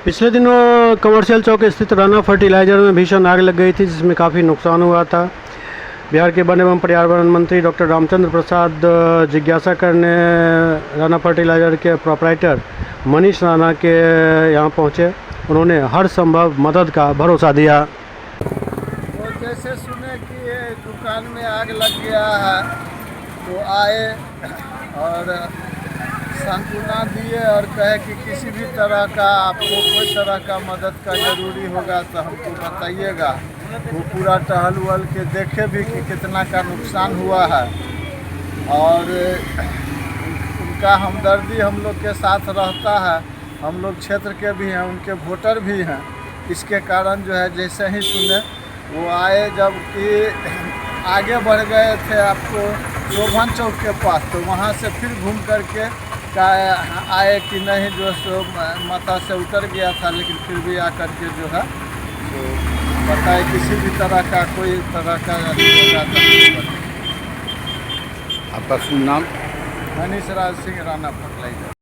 पिछले दिनों कमर्शियल चौक स्थित राणा फर्टिलाइजर में भीषण आग लग गई थी, जिसमें काफ़ी नुकसान हुआ था। बिहार के वन एवं पर्यावरण मंत्री डॉक्टर रामचंद्र प्रसाद जिज्ञासाकर ने राणा फर्टिलाइजर के प्रोप्राइटर मनीष राणा के यहाँ पहुँचे। उन्होंने हर संभव मदद का भरोसा दिया। तो जैसे सुने कि ये दुकान में आग लग गया है तो आए और सांत्वना दिए और कहे कि किसी भी तरह का आपको कोई तरह का मदद का ज़रूरी होगा तो हमको बताइएगा। वो पूरा टहल वहल के देखे भी कि कितना का नुकसान हुआ है और उनका हमदर्दी हम लोग के साथ रहता है। हम लोग क्षेत्र के भी हैं, उनके वोटर भी हैं। इसके कारण जो है जैसे ही सुने वो आए, जबकि आगे बढ़ गए थे आपको शोभन चौक के पास, तो वहाँ से फिर घूम करके आए कि नहीं जो सो माता से उतर गया था, लेकिन फिर भी आकर के जो है तो बताए किसी भी तरह का कोई तरह का होगा तो। आपका शुभ नाम? मनीष राज सिंह, राणा फर्टिलाइजर।